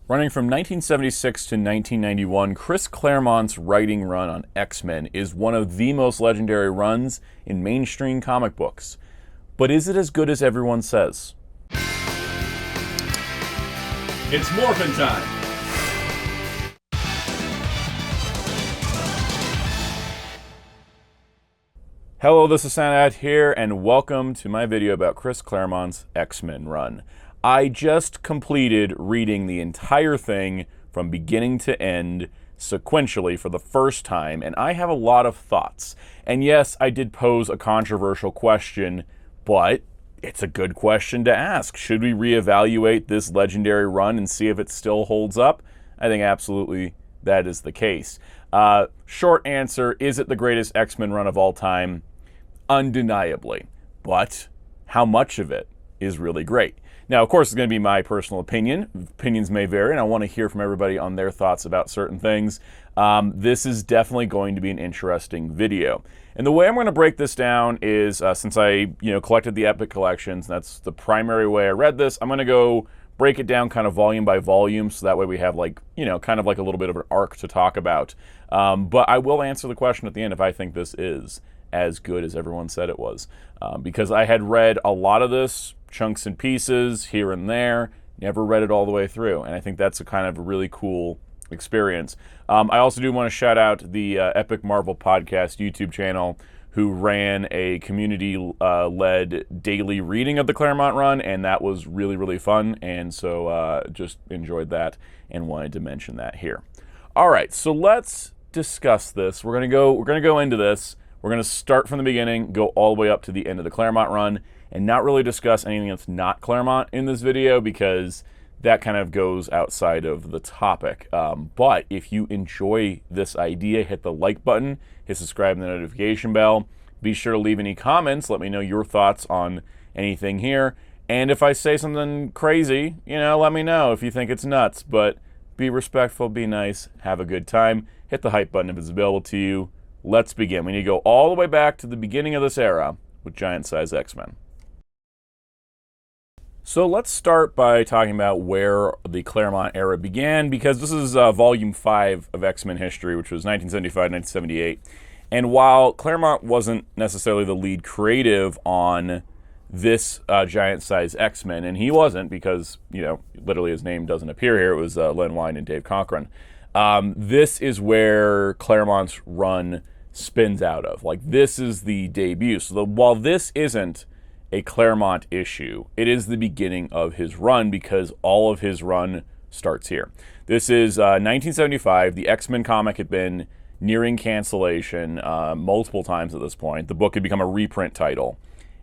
Running from 1976 to 1991, Chris Claremont's writing run on X-Men is one of the most legendary runs in mainstream comic books. But is it as good as everyone says? It's morphin' time! Hello, this is Soundout here, and welcome to my video about Chris Claremont's X-Men run. I just completed reading the entire thing from beginning to end sequentially for the first time, and I have a lot of thoughts. And yes, I did pose a controversial question, but it's a good question to ask. Should we reevaluate this legendary run and see if it still holds up? I think absolutely that is the case. Short answer, is it the greatest X-Men run of all time? Undeniably. But how much of it is really great? Now, of course, it's going to be my personal opinion. Opinions may vary, and I want to hear from everybody on their thoughts about certain things. This is definitely going to be an interesting video. And the way I'm going to break this down is, since I collected the Epic collections, that's the primary way I read this, I'm going to go break it down kind of volume by volume, so that way we have kind of like a little bit of an arc to talk about. But I will answer the question at the end if I think this is as good as everyone said it was. Because I had read a lot of this, chunks and pieces here and there, never read it all the way through, and I think that's a kind of a really cool experience. I also do want to shout out the Epic Marvel Podcast YouTube channel, who ran a community-led daily reading of the Claremont run, and that was really, really fun, and so just enjoyed that and wanted to mention that here. All right, so let's discuss this. We're gonna go into this. We're gonna start from the beginning, go all the way up to the end of the Claremont run, and not really discuss anything that's not Claremont in this video, because that kind of goes outside of the topic. But if you enjoy this idea, hit the like button, hit subscribe and the notification bell. Be sure to leave any comments. Let me know your thoughts on anything here. And if I say something crazy, let me know if you think it's nuts. But be respectful, be nice, have a good time. Hit the hype button if it's available to you. Let's begin. We need to go all the way back to the beginning of this era with giant-size X-Men. So let's start by talking about where the Claremont era began, because this is Volume 5 of X-Men history, which was 1975-1978. And while Claremont wasn't necessarily the lead creative on this giant-size X-Men, and he wasn't because, literally his name doesn't appear here, it was Len Wein and Dave Cockrum. This is where Claremont's run spins out of. This is the debut. So while this isn't a Claremont issue, it is the beginning of his run, because all of his run starts here. This is 1975. The X-Men comic had been nearing cancellation multiple times at this point. The book had become a reprint title,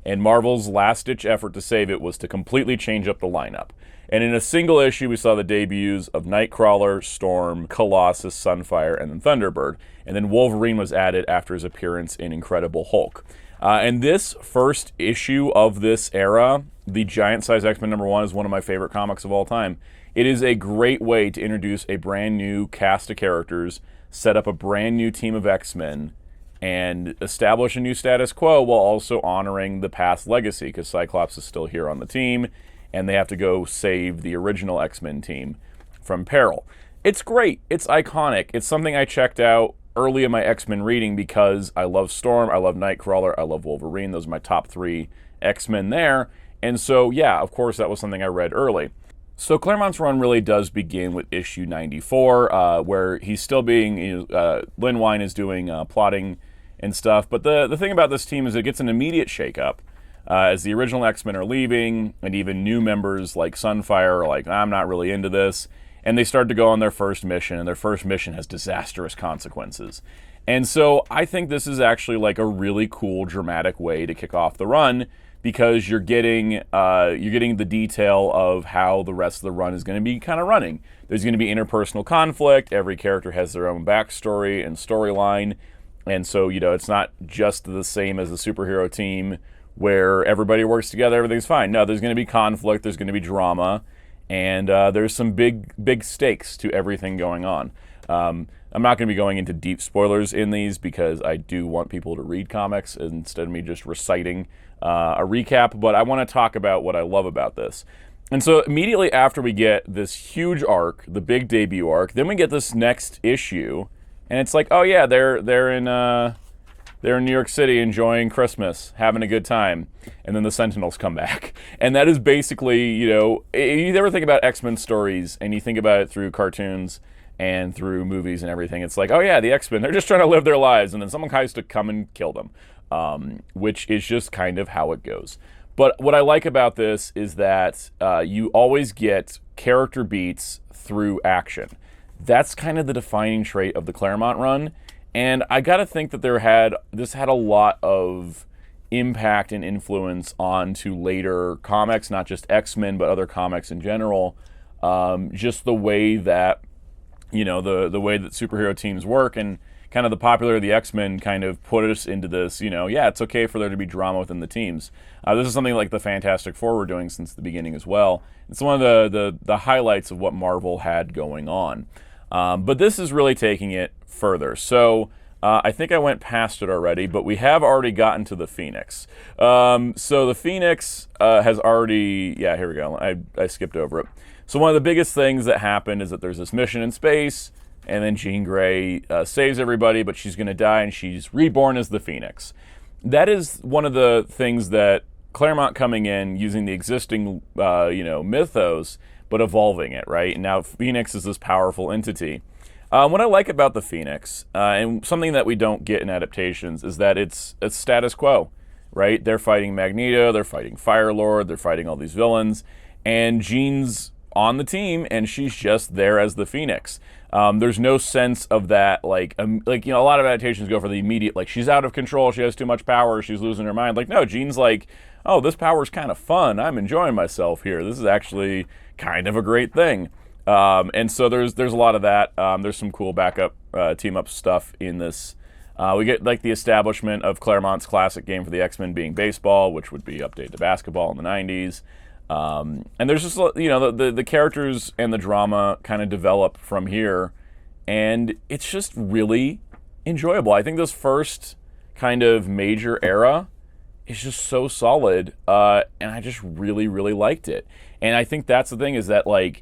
and Marvel's last-ditch effort to save it was to completely change up the lineup. And in a single issue, we saw the debuts of Nightcrawler, Storm, Colossus, Sunfire, and then Thunderbird. And then Wolverine was added after his appearance in Incredible Hulk. And this first issue of this era, the giant-size X-Men #1, is one of my favorite comics of all time. It is a great way to introduce a brand new cast of characters, set up a brand new team of X-Men, and establish a new status quo while also honoring the past legacy, because Cyclops is still here on the team, and they have to go save the original X-Men team from peril. It's great. It's iconic. It's something I checked out early in my X-Men reading because I love Storm, I love Nightcrawler, I love Wolverine. Those are my top 3 X-Men there. And so, yeah, of course, that was something I read early. So Claremont's run really does begin with issue 94, where he's still being, Len Wein is doing plotting and stuff. But the thing about this team is it gets an immediate shakeup. As the original X-Men are leaving, and even new members like Sunfire are like, I'm not really into this. And they start to go on their first mission, and their first mission has disastrous consequences. And so I think this is actually like a really cool, dramatic way to kick off the run, because you're getting the detail of how the rest of the run is going to be kind of running. There's going to be interpersonal conflict. Every character has their own backstory and storyline. And so, it's not just the same as the superhero team where everybody works together, everything's fine. No, there's going to be conflict, there's going to be drama, and there's some big stakes to everything going on. I'm not going to be going into deep spoilers in these because I do want people to read comics instead of me just reciting a recap, but I want to talk about what I love about this. And so immediately after we get this huge arc, the big debut arc, then we get this next issue, and it's like, oh yeah, they're in New York City enjoying Christmas, having a good time, and then the Sentinels come back. And that is basically, you ever think about X-Men stories, and you think about it through cartoons and through movies and everything, it's like, oh yeah, the X-Men, they're just trying to live their lives, and then someone has to come and kill them, which is just kind of how it goes. But what I like about this is that you always get character beats through action. That's kind of the defining trait of the Claremont run. And I gotta think that this had a lot of impact and influence onto later comics, not just X-Men, but other comics in general. Just the way that, the way that superhero teams work, and kind of the popularity of the X-Men kind of put us into this, it's okay for there to be drama within the teams. This is something like the Fantastic Four were doing since the beginning as well. It's one of the highlights of what Marvel had going on. But this is really taking it further. So I think I went past it already, but we have already gotten to the Phoenix. So the Phoenix has already, here we go. I skipped over it. So one of the biggest things that happened is that there's this mission in space, and then Jean Grey saves everybody, but she's going to die, and she's reborn as the Phoenix. That is one of the things that Claremont coming in, using the existing, mythos, but evolving it, right? And now Phoenix is this powerful entity. What I like about the Phoenix, and something that we don't get in adaptations, is that it's status quo, right? They're fighting Magneto, they're fighting Firelord, they're fighting all these villains, and Jean's on the team, and she's just there as the Phoenix. There's no sense of that, a lot of adaptations go for the immediate, she's out of control, she has too much power, she's losing her mind. No, Jean's like, oh, this power's kind of fun, I'm enjoying myself here, this is actually kind of a great thing. And so there's a lot of that. There's some cool backup team-up stuff in this. We get the establishment of Claremont's classic game for the X-Men being baseball, which would be updated to basketball in the 90s. And there's just, the characters and the drama kind of develop from here, and it's just really enjoyable. I think this first kind of major era is just so solid, and I just really, really liked it. And I think that's the thing, is that, a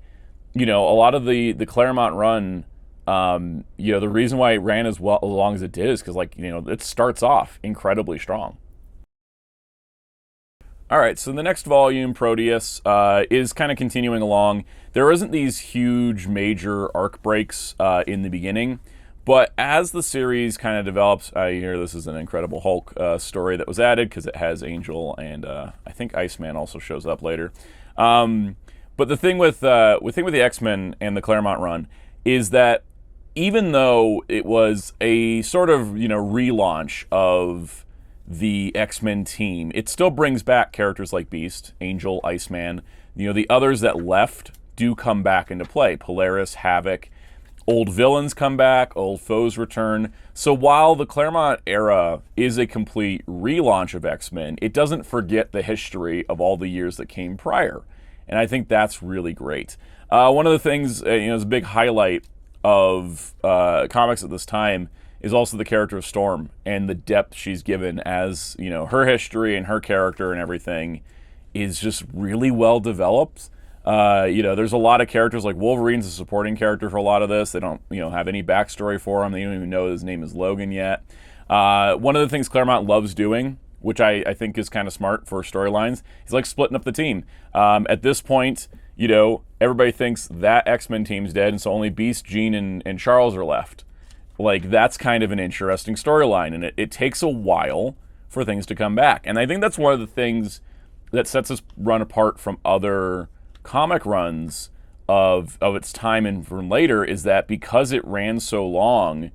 lot of the Claremont run, the reason why it ran as long as it did is because, it starts off incredibly strong. All right, so the next volume, Proteus, is kind of continuing along. There isn't these huge major arc breaks in the beginning, but as the series kind of develops, I hear this is an Incredible Hulk story that was added because it has Angel, and I think Iceman also shows up later. But the thing with the X-Men and the Claremont run is that even though it was a sort of relaunch of the X-Men team, it still brings back characters like Beast, Angel, Iceman. The others that left do come back into play. Polaris, Havoc, old villains come back, old foes return. So while the Claremont era is a complete relaunch of X-Men, it doesn't forget the history of all the years that came prior. And I think that's really great. One of the things, is a big highlight of comics at this time is also the character of Storm and the depth she's given, as, her history and her character and everything is just really well developed. There's a lot of characters, like Wolverine's a supporting character for a lot of this. They don't, have any backstory for him. They don't even know his name is Logan yet. One of the things Claremont loves doing, which I think is kind of smart for storylines, is splitting up the team. At this point, everybody thinks that X-Men team's dead, and so only Beast, Jean, and Charles are left. That's kind of an interesting storyline, and it takes a while for things to come back. And I think that's one of the things that sets this run apart from other comic runs of its time and from later, is that because it ran so long,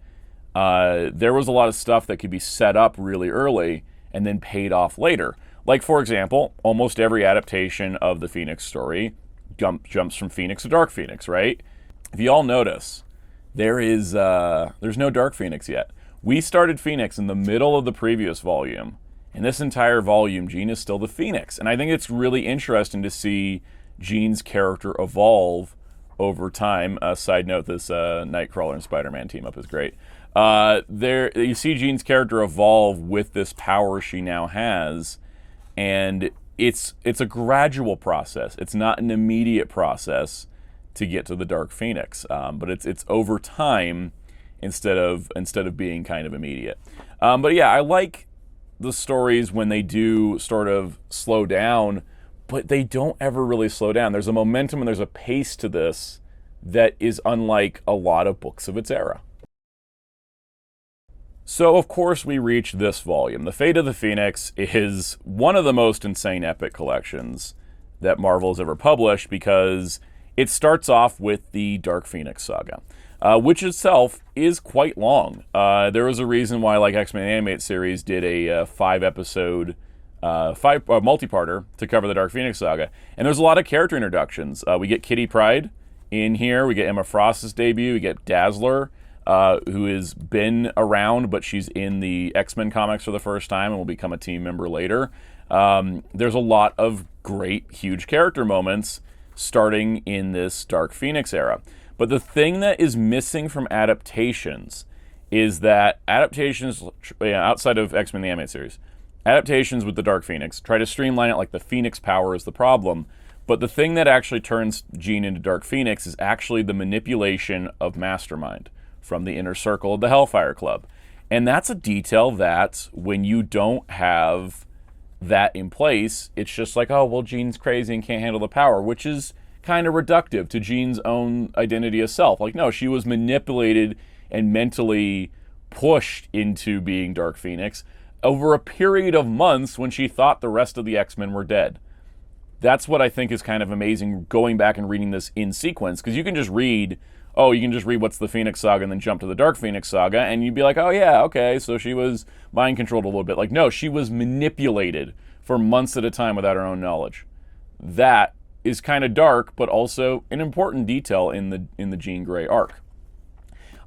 there was a lot of stuff that could be set up really early and then paid off later. For example, almost every adaptation of the Phoenix story jumps from Phoenix to Dark Phoenix, right? If you all notice, there's no Dark Phoenix yet. We started Phoenix in the middle of the previous volume, and this entire volume, Jean is still the Phoenix. And I think it's really interesting to see Jean's character evolve over time. Side note, this Nightcrawler and Spider-Man team up is great. You see Jean's character evolve with this power she now has, and it's a gradual process. It's not an immediate process to get to the Dark Phoenix, but it's over time instead of being kind of immediate. But yeah, I like the stories when they do sort of slow down, but they don't ever really slow down. There's a momentum and there's a pace to this that is unlike a lot of books of its era. So, of course, we reach this volume. The Fate of the Phoenix is one of the most insane epic collections that Marvel has ever published because it starts off with the Dark Phoenix saga, which itself is quite long. There was a reason why, like, X-Men Animated Series did a multi-parter to cover the Dark Phoenix saga. And there's a lot of character introductions. We get Kitty Pryde in here. We get Emma Frost's debut. We get Dazzler, who has been around, but she's in the X-Men comics for the first time and will become a team member later. There's a lot of great, huge character moments starting in this Dark Phoenix era. But the thing that is missing from adaptations is that adaptations, outside of X-Men the Animated Series, adaptations with the Dark Phoenix try to streamline it like the Phoenix power is the problem. But the thing that actually turns Jean into Dark Phoenix is actually the manipulation of Mastermind from the inner circle of the Hellfire Club. And that's a detail that when you don't have that in place, it's just like, oh, well, Jean's crazy and can't handle the power, which is kind of reductive to Jean's own identity as self. Like, no, she was manipulated and mentally pushed into being Dark Phoenix over a period of months when she thought the rest of the X-Men were dead. That's what I think is kind of amazing going back and reading this in sequence, because you can just read what's the Phoenix Saga and then jump to the Dark Phoenix Saga, and you'd be like, oh yeah, okay, so she was mind-controlled a little bit. Like, no, she was manipulated for months at a time without her own knowledge. That is kind of dark, but also an important detail in the Jean Grey arc.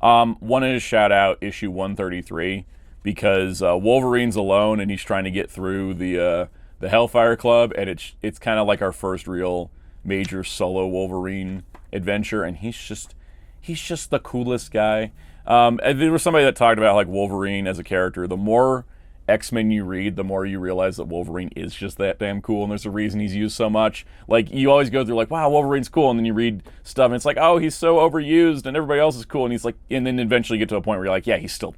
Wanted to shout out issue 133, because Wolverine's alone, and he's trying to get through the Hellfire Club, and it's kind of like our first real major solo Wolverine adventure, and he's just the coolest guy. There was somebody that talked about, like, Wolverine as a character. The more X-Men you read, the more you realize that Wolverine is just that damn cool, and there's a reason he's used so much. Like, you always go through, like, wow, Wolverine's cool, and then you read stuff, and it's like, oh, he's so overused, and everybody else is cool, and he's like, and then eventually you get to a point where you're like, yeah, he's still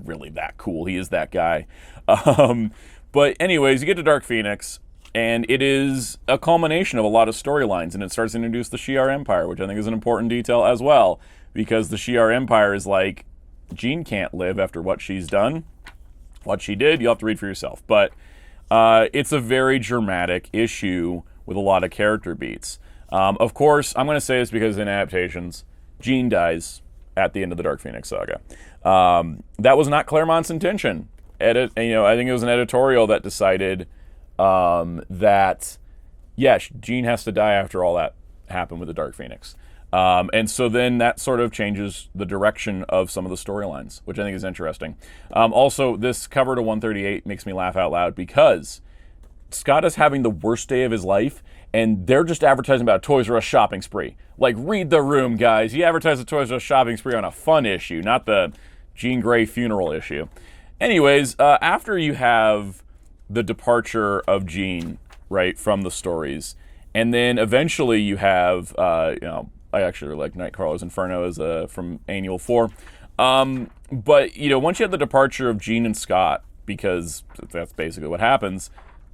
really that cool. He is that guy. But anyways, you get to Dark Phoenix, and it is a culmination of a lot of storylines, and it starts to introduce the Shi'ar Empire, which I think is an important detail as well, because the Shi'ar Empire is like, Jean can't live after what she's done. What she did, you'll have to read for yourself. But it's a very dramatic issue with a lot of character beats. Of course, I'm going to say this because in adaptations, Jean dies at the end of the Dark Phoenix saga. That was not Claremont's intention. I think it was an editorial that decided that, yeah, Jean has to die after all that happened with the Dark Phoenix. And so then that sort of changes the direction of some of the storylines, which I think is interesting. Also, this cover to 138 makes me laugh out loud because Scott is having the worst day of his life, and they're just advertising about a Toys R Us shopping spree. Like, read the room, guys. He advertised the Toys R Us shopping spree on a fun issue, not the Jean Grey funeral issue. Anyways, after you have the departure of Jean, right, from the stories, and then eventually you have, I actually really like Nightcrawler's Inferno as from Annual 4. But, once you have the departure of Jean and Scott, because that's basically what happens,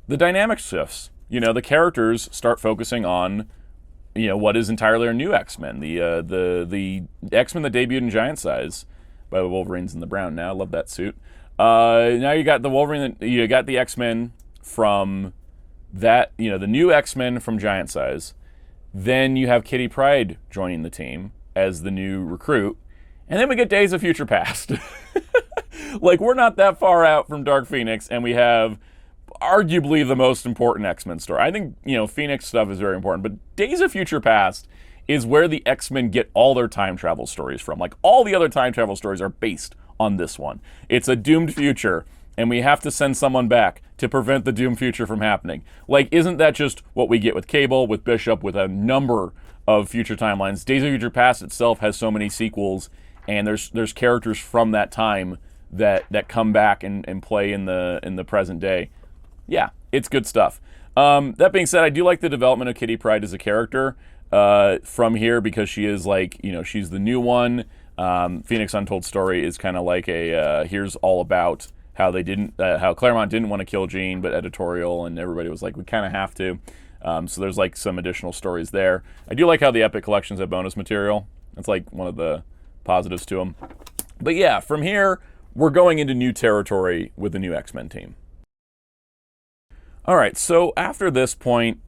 the dynamic shifts. The characters start focusing on, what is entirely our new X-Men. The X-Men that debuted in Giant Size, by the Wolverines in the brown now. I love that suit. Now you got the Wolverine, you got the X-Men from that, the new X-Men from Giant Size. Then you have Kitty Pryde joining the team as the new recruit. And then we get Days of Future Past. Like, we're not that far out from Dark Phoenix, and we have arguably the most important X-Men story. I think, Phoenix stuff is very important, but Days of Future Past is where the X-Men get all their time travel stories from. Like, all the other time travel stories are based on this one. It's a doomed future, and we have to send someone back to prevent the doomed future from happening. Like, isn't that just what we get with Cable, with Bishop, with a number of future timelines? Days of Future Past itself has so many sequels, and there's characters from that time that come back and play in the present day. Yeah, it's good stuff. That being said, I do like the development of Kitty Pryde as a character from here, because she is like, she's the new one. Phoenix Untold Story is kind of like a here's all about how how Claremont didn't want to kill Jean, but editorial and everybody was like, we kind of have to. So there's like some additional stories there. I do like how the Epic collections have bonus material. That's like one of the positives to them. But yeah, from here, we're going into new territory with the new X-Men team. All right, so after this point,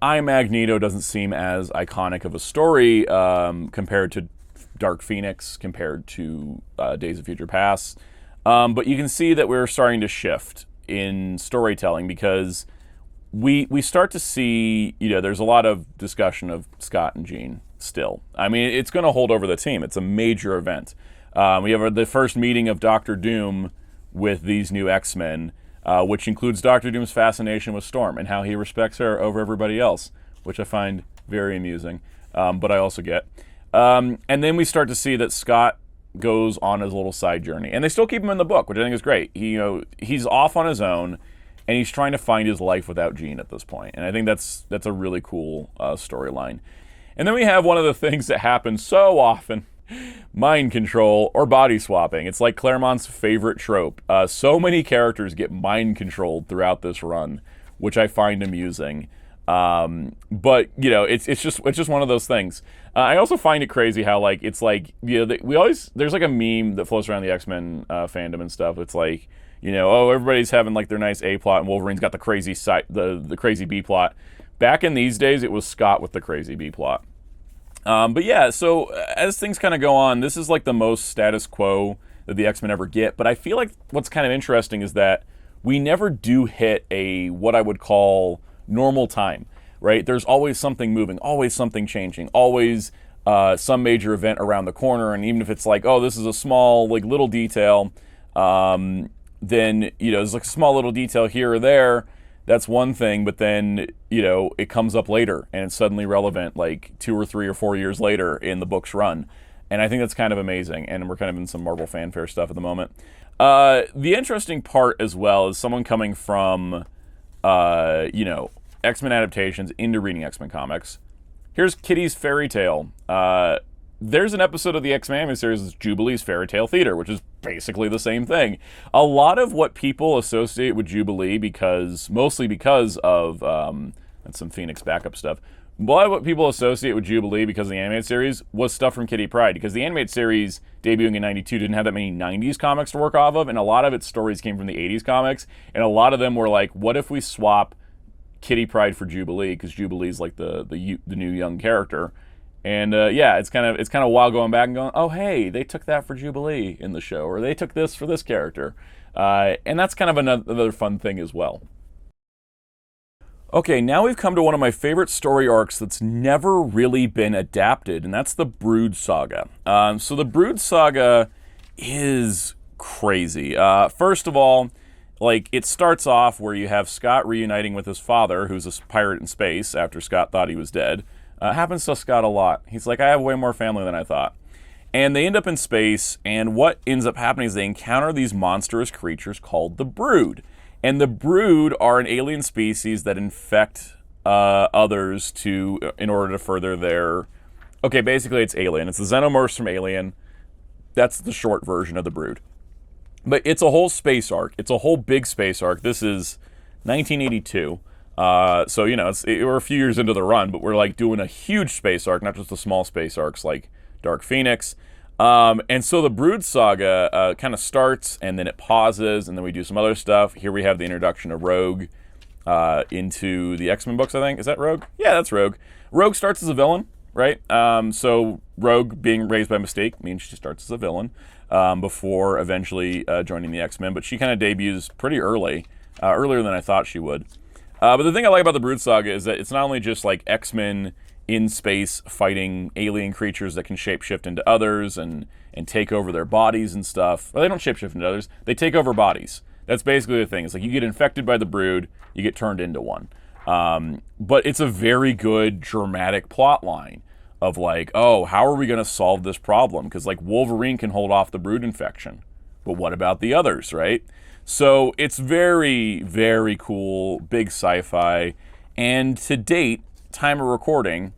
I Magneto doesn't seem as iconic of a story compared to Dark Phoenix, compared to Days of Future Past. But you can see that we're starting to shift in storytelling, because we start to see, there's a lot of discussion of Scott and Jean still. I mean, it's going to hold over the team. It's a major event. We have the first meeting of Doctor Doom with these new X-Men, which includes Doctor Doom's fascination with Storm and how he respects her over everybody else, which I find very amusing, but I also get. And then we start to see that Scott goes on his little side journey, and they still keep him in the book, which I think is great. He's off on his own, and he's trying to find his life without Jean at this point, and I think that's a really cool storyline. And then we have one of the things that happens so often: mind control or body swapping. It's like Claremont's favorite trope. So many characters get mind controlled throughout this run, which I find amusing. But it's just one of those things. I also find it crazy how there's like a meme that floats around the X-Men fandom and stuff. It's like, everybody's having like their nice A plot, and Wolverine's got the crazy the crazy B plot. Back in these days, it was Scott with the crazy B plot. But yeah, so as things kind of go on, this is like the most status quo that the X-Men ever get. But I feel like what's kind of interesting is that we never do hit what I would call normal time, right? There's always something moving, always something changing, always some major event around the corner. And even if it's like, oh, this is a small, like, little detail, then, there's like a small little detail here or there. That's one thing, but then, it comes up later and it's suddenly relevant like 2 or 3 or 4 years later in the book's run. And I think that's kind of amazing. And we're kind of in some Marvel fanfare stuff at the moment. The interesting part as well is someone coming from, X-Men adaptations into reading X-Men comics. Here's Kitty's Fairy Tale. There's an episode of the X-Men series, Jubilee's Fairy Tale Theater, which is basically the same thing. A lot of what people associate with Jubilee, mostly because of, that's some Phoenix backup stuff, a lot of what people associate with Jubilee because of the animated series was stuff from Kitty Pryde, because the animated series, debuting in 92, didn't have that many 90s comics to work off of, and a lot of its stories came from the 80s comics, and a lot of them were like, what if we swap Kitty Pryde for Jubilee, because Jubilee's like the new young character. And it's kind of wild going back and going, oh hey, they took that for Jubilee in the show, or they took this for this character, and that's kind of another fun thing as well. Okay, now we've come to one of my favorite story arcs that's never really been adapted, and that's the Brood Saga. So the Brood Saga is crazy. First of all, it starts off where you have Scott reuniting with his father, who's a pirate in space after Scott thought he was dead. Happens to Scott a lot. He's like, I have way more family than I thought. And they end up in space, and what ends up happening is they encounter these monstrous creatures called the Brood. And the Brood are an alien species that infect others in order to further their... Okay, basically it's Alien. It's the Xenomorphs from Alien. That's the short version of the Brood. But it's a whole space arc. It's a whole big space arc. This is 1982. So, we're a few years into the run, but we're like doing a huge space arc, not just the small space arcs like Dark Phoenix. And so the Brood Saga kind of starts, and then it pauses, and then we do some other stuff. Here we have the introduction of Rogue into the X-Men books, I think. Is that Rogue? Yeah, that's Rogue. Rogue starts as a villain, right? So Rogue being raised by Mystique means she starts as a villain before eventually joining the X-Men. But she kind of debuts pretty early, earlier than I thought she would. But the thing I like about the Brood Saga is that it's not only just like X-Men in space fighting alien creatures that can shapeshift into others and take over their bodies and stuff. Well, they don't shapeshift into others. They take over bodies. That's basically the thing. It's like you get infected by the Brood, you get turned into one. But it's a very good dramatic plot line of like, oh, how are we going to solve this problem? Because like Wolverine can hold off the Brood infection. But what about the others, right? So it's very, very cool, big sci-fi, And to date, time of recording,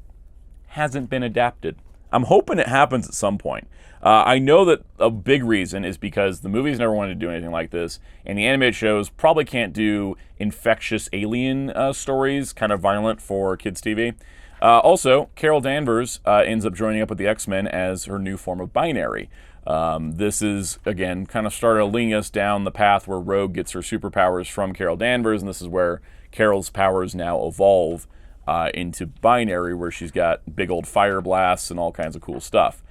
hasn't been adapted. I'm hoping it happens at some point. I know that a big reason is because the movies never wanted to do anything like this, and the animated shows probably can't do infectious alien stories, kind of violent for kids' TV. Also, Carol Danvers ends up joining up with the X-Men as her new form of binary. This is, again, kind of started leading us down the path where Rogue gets her superpowers from Carol Danvers, and this is where Carol's powers now evolve into binary, where she's got big old fire blasts and all kinds of cool stuff.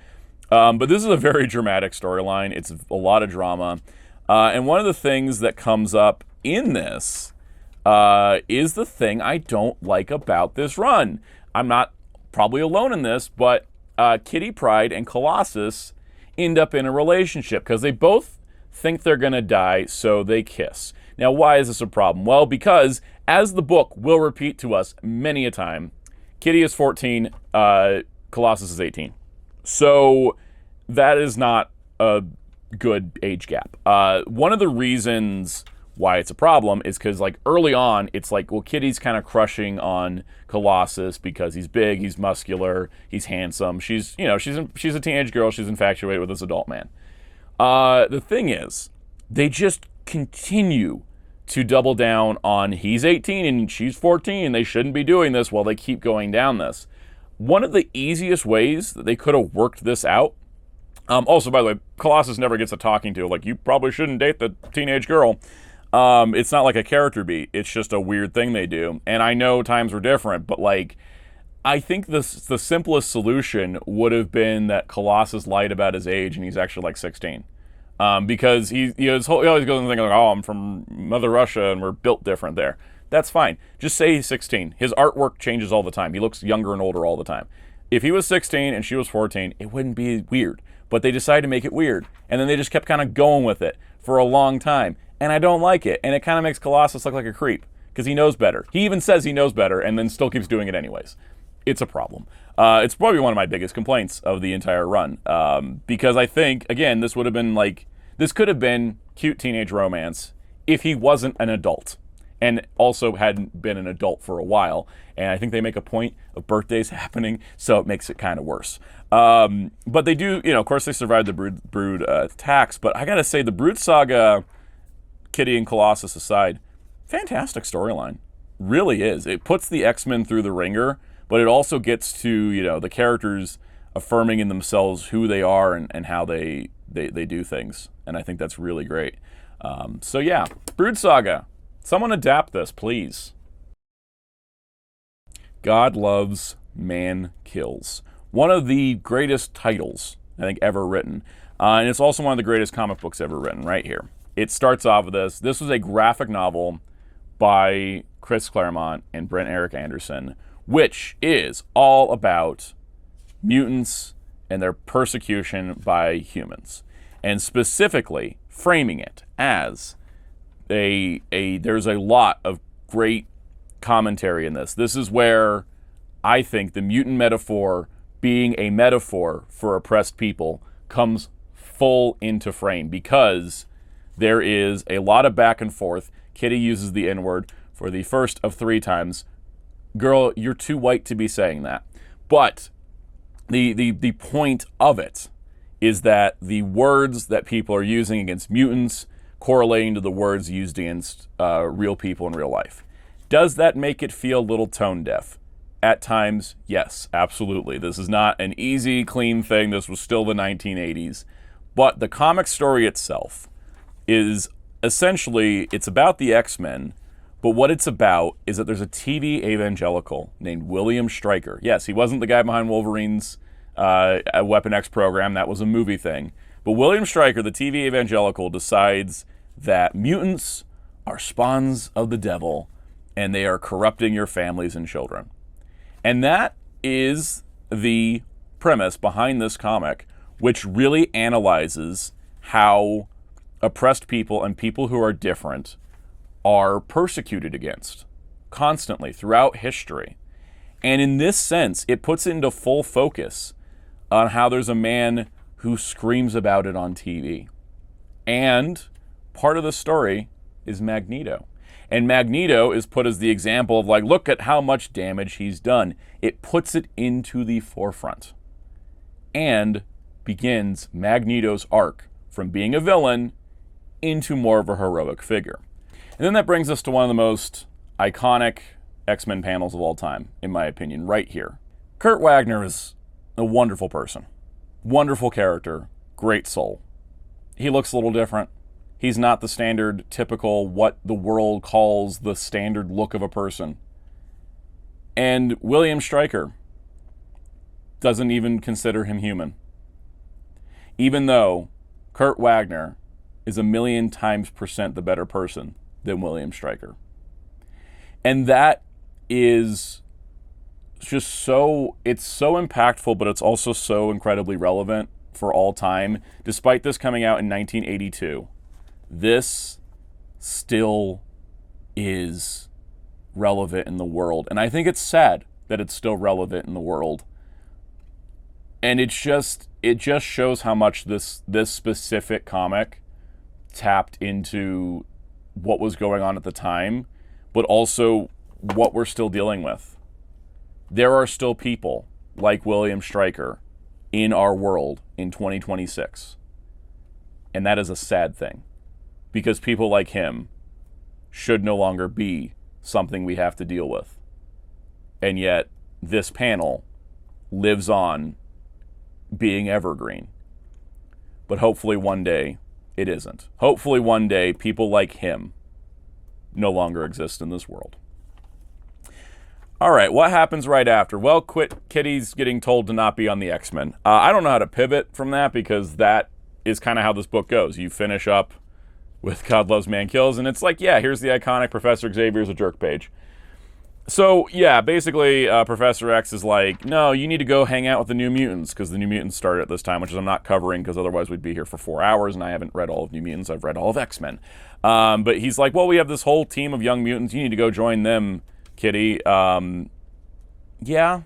But this is a very dramatic storyline. It's a lot of drama. And one of the things that comes up in this is the thing I don't like about this run. I'm not probably alone in this, but Kitty Pryde and Colossus end up in a relationship because they both think they're going to die, so they kiss. Now, why is this a problem? Well, because, as the book will repeat to us many a time, Kitty is 14, Colossus is 18. So that is not a good age gap. One of the reasons why it's a problem is because, like, early on, it's like, well, Kitty's kind of crushing on Colossus because he's big, he's muscular, he's handsome. She's a teenage girl. She's infatuated with this adult man. The thing is, they just continue to double down on he's 18 and she's 14. They shouldn't be doing this while they keep going down this. One of the easiest ways that they could have worked this out. Also, by the way, Colossus never gets a talking to. Like, you probably shouldn't date the teenage girl. It's not like a character beat. It's just a weird thing they do. And I know times were different, but, like, I think the simplest solution would have been that Colossus lied about his age and he's actually like 16. Because he always goes and thinks, like, oh, I'm from Mother Russia and we're built different there. That's fine. Just say he's 16. His artwork changes all the time. He looks younger and older all the time. If he was 16 and she was 14, it wouldn't be weird. But they decided to make it weird. And then they just kept kind of going with it for a long time. And I don't like it. And it kind of makes Colossus look like a creep. Because he knows better. He even says he knows better and then still keeps doing it anyways. It's a problem. It's probably one of my biggest complaints of the entire run. Because I think, again, this could have been cute teenage romance if he wasn't an adult. And also hadn't been an adult for a while. And I think they make a point of birthdays happening, so it makes it kind of worse. But they do, of course they survived the Brood attacks, but I gotta say, the Brood saga, Kitty and Colossus aside, fantastic storyline. Really is. It puts the X-Men through the ringer, but it also gets to, the characters affirming in themselves who they are and how they do things. And I think that's really great. So yeah, Brood saga. Someone adapt this, please. God Loves, Man Kills. One of the greatest titles, I think, ever written. And it's also one of the greatest comic books ever written, right here. It starts off with this. This was a graphic novel by Chris Claremont and Brent Eric Anderson, which is all about mutants and their persecution by humans. And specifically framing it as there's a lot of great commentary in this. This is where I think the mutant metaphor being a metaphor for oppressed people comes full into frame, because there is a lot of back and forth. Kitty uses the N-word for the first of 3 times. Girl, you're too white to be saying that. But the point of it is that the words that people are using against mutants correlating to the words used against real people in real life. Does that make it feel a little tone deaf? At times, yes, absolutely. This is not an easy, clean thing. This was still the 1980s. But the comic story itself is essentially, it's about the X-Men, but what it's about is that there's a TV evangelical named William Stryker. Yes, he wasn't the guy behind Wolverine's Weapon X program. That was a movie thing. But William Stryker, the TV evangelical, decides that mutants are spawns of the devil and they are corrupting your families and children. And that is the premise behind this comic, which really analyzes how oppressed people and people who are different are persecuted against constantly throughout history. And in this sense, it puts into full focus on how there's a man who screams about it on TV. And part of the story is Magneto. And Magneto is put as the example of like, look at how much damage he's done. It puts it into the forefront and begins Magneto's arc from being a villain into more of a heroic figure. And then that brings us to one of the most iconic X-Men panels of all time, in my opinion, right here. Kurt Wagner is a wonderful person. Wonderful character. Great soul. He looks a little different. He's not the standard, typical, what the world calls the standard look of a person. And William Stryker doesn't even consider him human. Even though Kurt Wagner is 1,000,000 times percent the better person than William Stryker. And that is just so, it's so impactful, but it's also so incredibly relevant for all time. Despite this coming out in 1982, this still is relevant in the world. And I think it's sad that it's still relevant in the world. And it just shows how much this specific comic tapped into what was going on at the time, but also what we're still dealing with. There are still people like William Stryker in our world in 2026. And that is a sad thing, because people like him should no longer be something we have to deal with. And yet, this panel lives on being evergreen. But hopefully one day it isn't. Hopefully one day people like him no longer exist in this world. All right, what happens right after? Well, Kitty's getting told to not be on the X-Men. I don't know how to pivot from that, because that is kind of how this book goes. You finish up with God Loves Man Kills, and it's like, yeah, here's the iconic Professor Xavier's a jerk page. So, yeah, basically, Professor X is like, no, you need to go hang out with the New Mutants, because the New Mutants started at this time, which I'm not covering, because otherwise we'd be here for 4 hours, and I haven't read all of New Mutants. I've read all of X-Men. But he's like, well, we have this whole team of young mutants. You need to go join them, Kitty. Yeah,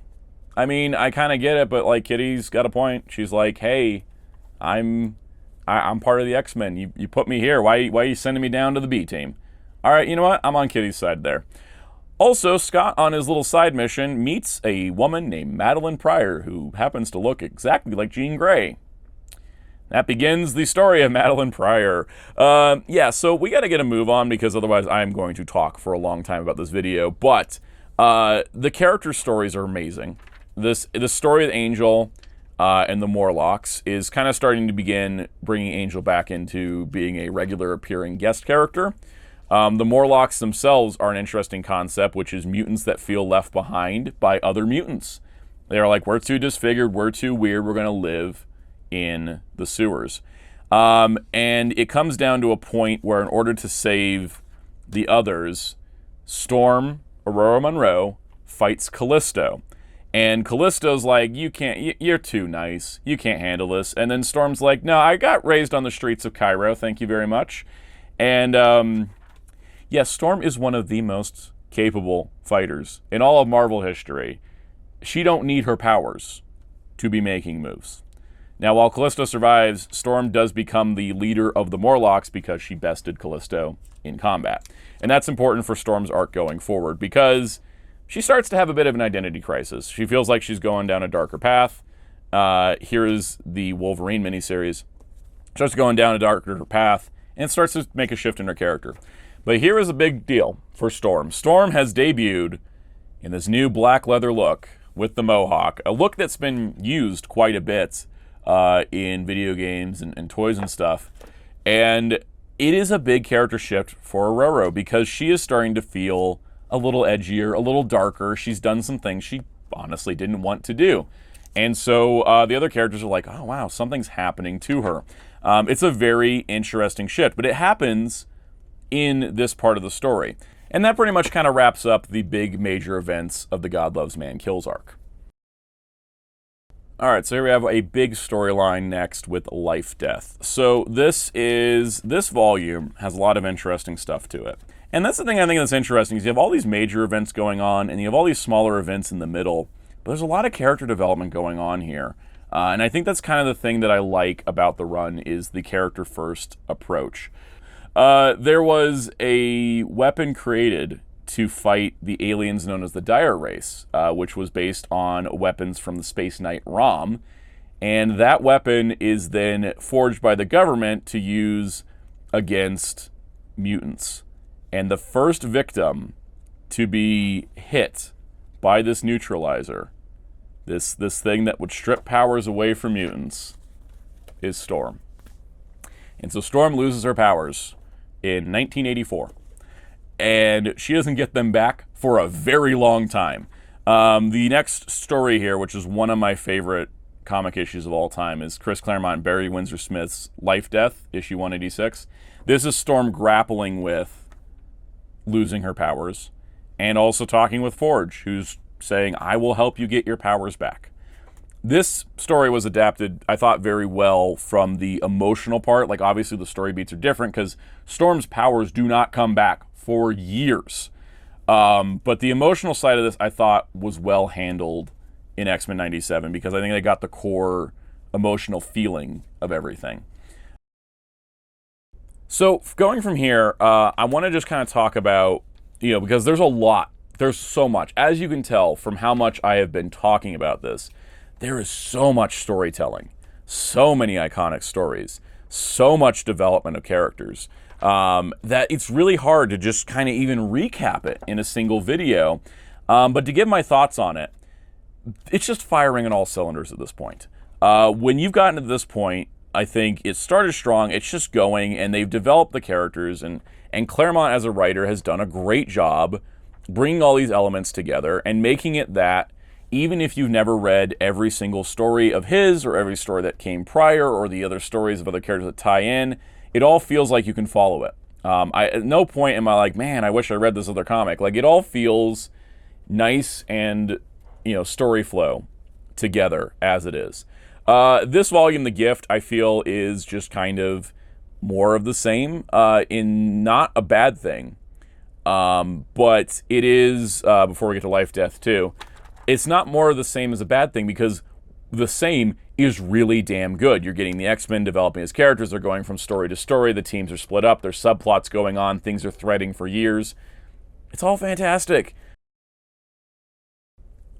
I mean, I kind of get it, but, like, Kitty's got a point. She's like, hey, I'm part of the X-Men. You put me here. Why are you sending me down to the B team? All right, you know what? I'm on Kitty's side there. Also, Scott, on his little side mission, meets a woman named Madeline Pryor, who happens to look exactly like Jean Grey. That begins the story of Madeline Pryor. Yeah, so we got to get a move on, because otherwise I'm going to talk for a long time about this video. But the character stories are amazing. The story of Angel and the Morlocks is kind of starting to begin bringing Angel back into being a regular appearing guest character. The Morlocks themselves are an interesting concept, which is mutants that feel left behind by other mutants. They're like, we're too disfigured, we're too weird, we're going to live in the sewers. And it comes down to a point where, in order to save the others, Storm, Aurora Monroe, fights Callisto. And Callisto's like, you're too nice, you can't handle this. And then Storm's like, no, I got raised on the streets of Cairo, thank you very much. And yes, Storm is one of the most capable fighters in all of Marvel history. She don't need her powers to be making moves. Now, while Callisto survives, Storm does become the leader of the Morlocks because she bested Callisto in combat. And that's important for Storm's arc going forward, because she starts to have a bit of an identity crisis. She feels like she's going down a darker path. Here is the Wolverine miniseries. Starts going down a darker path and starts to make a shift in her character. But here is a big deal for Storm. Storm has debuted in this new black leather look with the mohawk, a look that's been used quite a bit in video games and toys and stuff. And it is a big character shift for Aurora, because she is starting to feel a little edgier, a little darker. She's done some things she honestly didn't want to do. And so the other characters are like, oh, wow, something's happening to her. It's a very interesting shift, but it happens in this part of the story. And that pretty much kind of wraps up the big major events of the God Loves Man Kills arc. All right, so here we have a big storyline next with Life Death. So this volume has a lot of interesting stuff to it. And that's the thing I think that's interesting, is you have all these major events going on, and you have all these smaller events in the middle, but there's a lot of character development going on here. And I think that's kind of the thing that I like about the run, is the character-first approach. There was a weapon created to fight the aliens known as the Dire Race, which was based on weapons from the Space Knight ROM. And that weapon is then forged by the government to use against mutants. And the first victim to be hit by this neutralizer, this thing that would strip powers away from mutants, is Storm. And so Storm loses her powers in 1984. And she doesn't get them back for a very long time. The next story here, which is one of my favorite comic issues of all time, is Chris Claremont and Barry Windsor Smith's Life Death, issue 186. This is Storm grappling with losing her powers and also talking with Forge, who's saying, I will help you get your powers back. This story was adapted, I thought, very well from the emotional part. Like, obviously the story beats are different because Storm's powers do not come back for years. But the emotional side of this, I thought, was well handled in X-Men 97 because I think they got the core emotional feeling of everything. So going from here, I want to just kind of talk about, because there's a lot. There's so much. As you can tell from how much I have been talking about this, there is so much storytelling, so many iconic stories, so much development of characters, that it's really hard to just kind of even recap it in a single video. But to give my thoughts on it, it's just firing on all cylinders at this point. When you've gotten to this point, I think it started strong, it's just going, and they've developed the characters, and Claremont as a writer has done a great job bringing all these elements together and making it that even if you've never read every single story of his or every story that came prior or the other stories of other characters that tie in, it all feels like you can follow it. At no point am I like, man, I wish I read this other comic. Like, it all feels nice and, story flow together as it is. This volume, The Gift, I feel is just kind of more of the same, in not a bad thing. But it is, before we get to Life, Death, too, it's not more of the same as a bad thing because the same is really damn good. You're getting the X-Men developing as characters. They're going from story to story. The teams are split up. There's subplots going on. Things are threading for years. It's all fantastic.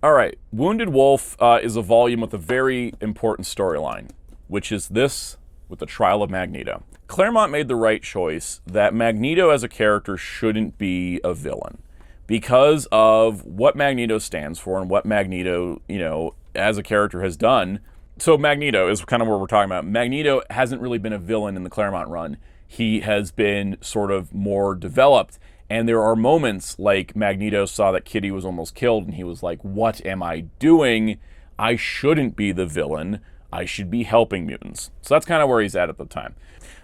All right, Wounded Wolf is a volume with a very important storyline, which is this with the trial of Magneto. Claremont made the right choice that Magneto as a character shouldn't be a villain because of what Magneto stands for and what Magneto, as a character has done. So Magneto is kind of what we're talking about. Magneto hasn't really been a villain in the Claremont run. He has been sort of more developed. And there are moments like Magneto saw that Kitty was almost killed and he was like, what am I doing? I shouldn't be the villain. I should be helping mutants. So that's kind of where he's at the time.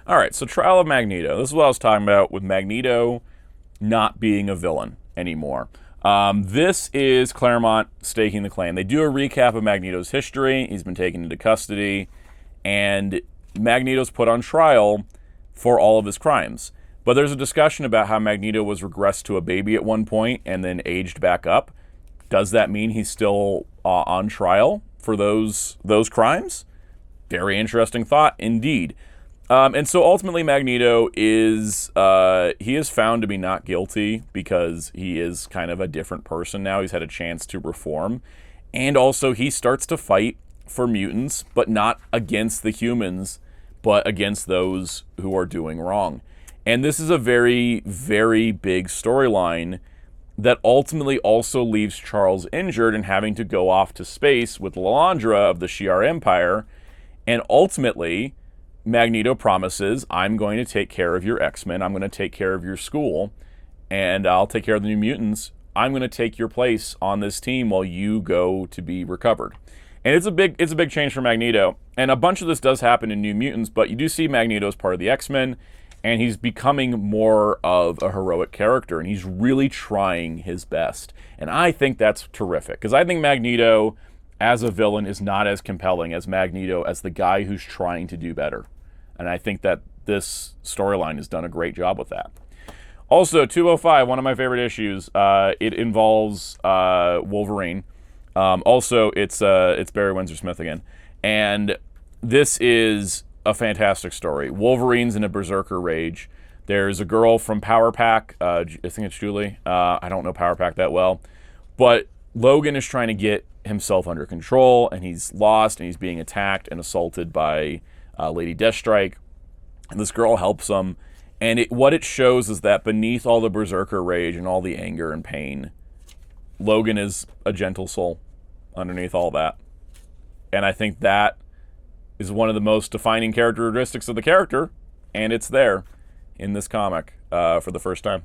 All right, so Trial of Magneto. This is what I was talking about with Magneto not being a villain anymore. This is Claremont staking the claim. They do a recap of Magneto's history. He's been taken into custody, and Magneto's put on trial for all of his crimes. But there's a discussion about how Magneto was regressed to a baby at one point and then aged back up. Does that mean he's still on trial for those crimes? Very interesting thought indeed. And so ultimately Magneto is found to be not guilty because he is kind of a different person now. He's had a chance to reform. And also he starts to fight for mutants, but not against the humans, but against those who are doing wrong. And this is a very, very big storyline that ultimately also leaves Charles injured and having to go off to space with Lilandra of the Shi'ar Empire. And ultimately, Magneto promises, I'm going to take care of your X-Men, I'm going to take care of your school, and I'll take care of the New Mutants. I'm going to take your place on this team while you go to be recovered. And it's a big change for Magneto. And a bunch of this does happen in New Mutants, but you do see Magneto as part of the X-Men, and he's becoming more of a heroic character, and he's really trying his best. And I think that's terrific, because I think Magneto as a villain is not as compelling as Magneto as the guy who's trying to do better. And I think that this storyline has done a great job with that. Also, 205, one of my favorite issues, it involves Wolverine. Also, it's Barry Windsor Smith again. And this is a fantastic story. Wolverine's in a berserker rage. There's a girl from Power Pack. I think it's Julie. I don't know Power Pack that well. But Logan is trying to get himself under control, and he's lost, and he's being attacked and assaulted by Lady Deathstrike. And this girl helps him. And what it shows is that beneath all the berserker rage and all the anger and pain, Logan is a gentle soul underneath all that. And I think that is one of the most defining characteristics of the character, and it's there in this comic for the first time.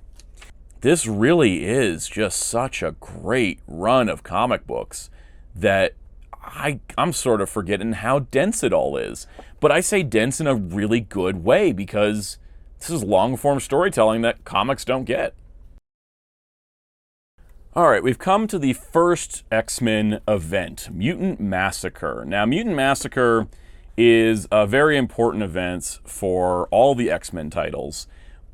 This really is just such a great run of comic books that I'm sort of forgetting how dense it all is. But I say dense in a really good way because this is long-form storytelling that comics don't get. All right, we've come to the first X-Men event, Mutant Massacre. Now, Mutant Massacre is a very important event for all the X-Men titles.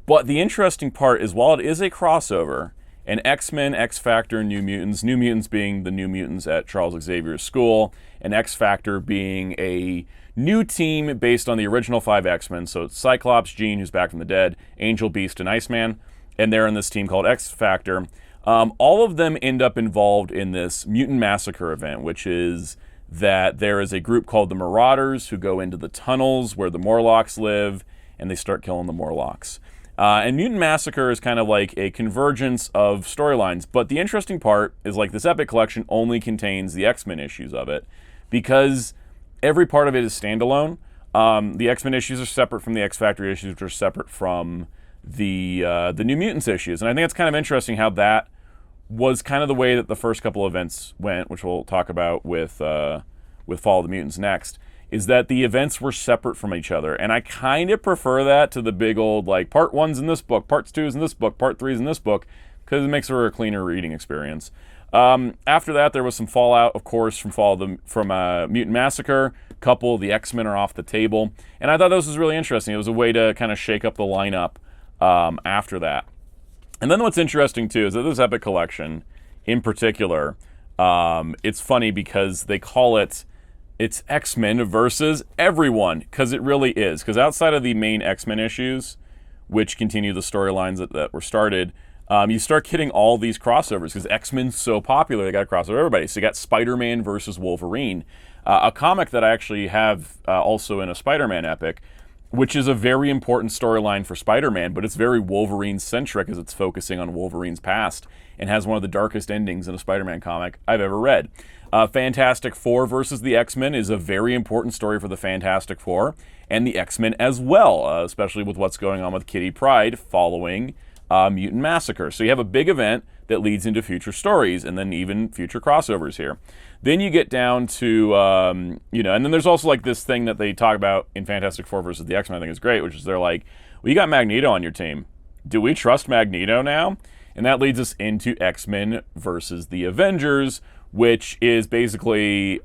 But the interesting part is, while it is a crossover, and X-Men, X-Factor, New Mutants being the New Mutants at Charles Xavier's school, and X-Factor being a new team based on the original 5 X-Men. So it's Cyclops, Jean, who's back from the dead, Angel, Beast, and Iceman, and they're in this team called X-Factor. All of them end up involved in this Mutant Massacre event, which is that there is a group called the Marauders who go into the tunnels where the Morlocks live, and they start killing the Morlocks. And Mutant Massacre is kind of like a convergence of storylines. But the interesting part is, like, this Epic Collection only contains the X-Men issues of it, because every part of it is standalone. The X-Men issues are separate from the X-Factor issues, which are separate from the New Mutants issues. And I think it's kind of interesting how that was kind of the way that the first couple of events went, which we'll talk about with Fall of the Mutants next, is that the events were separate from each other. And I kind of prefer that to the big old, like, part 1's in this book, part 2's in this book, part 3's in this book, because it makes for a cleaner reading experience. After that, there was some fallout, of course, from Mutant Massacre. A couple of the X-Men are off the table. And I thought this was really interesting. It was a way to kind of shake up the lineup after that. And then what's interesting, too, is that this Epic Collection, in particular, it's funny because they call it's X-Men versus everyone, because it really is. Because outside of the main X-Men issues, which continue the storylines that were started, you start getting all these crossovers, because X-Men's so popular, they got to cross over everybody. So you got Spider-Man versus Wolverine, a comic that I actually have also in a Spider-Man epic, which is a very important storyline for Spider-Man, but it's very Wolverine-centric as it's focusing on Wolverine's past, and has one of the darkest endings in a Spider-Man comic I've ever read. Fantastic Four versus the X-Men is a very important story for the Fantastic Four, and the X-Men as well, especially with what's going on with Kitty Pryde following Mutant Massacre. So you have a big event that leads into future stories, and then even future crossovers here. Then you get down to, and then there's also like this thing that they talk about in Fantastic Four versus the X-Men I think is great, which is they're like, well, you got Magneto on your team. Do we trust Magneto now? And that leads us into X-Men versus the Avengers, which is basically,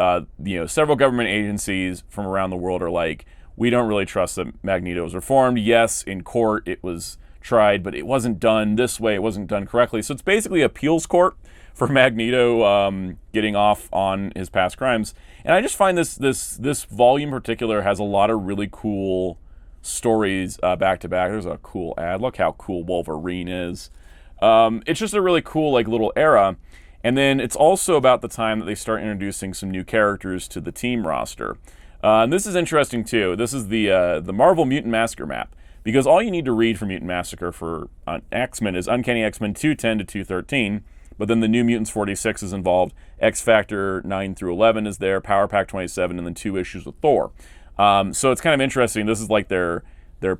several government agencies from around the world are like, we don't really trust that Magneto was reformed. Yes, in court it was tried, but it wasn't done this way. It wasn't done correctly. So it's basically appeals court for Magneto getting off on his past crimes. And I just find this volume in particular has a lot of really cool stories back to back. There's a cool ad. Look how cool Wolverine is. It's just a really cool like little era. And then it's also about the time that they start introducing some new characters to the team roster. And this is interesting too. This is the Marvel Mutant Massacre map. Because all you need to read for Mutant Massacre for X-Men is Uncanny X-Men 210 to 213, but then the New Mutants 46 is involved, X-Factor 9 through 11 is there, Power Pack 27, and then 2 issues with Thor. So it's kind of interesting. This is like their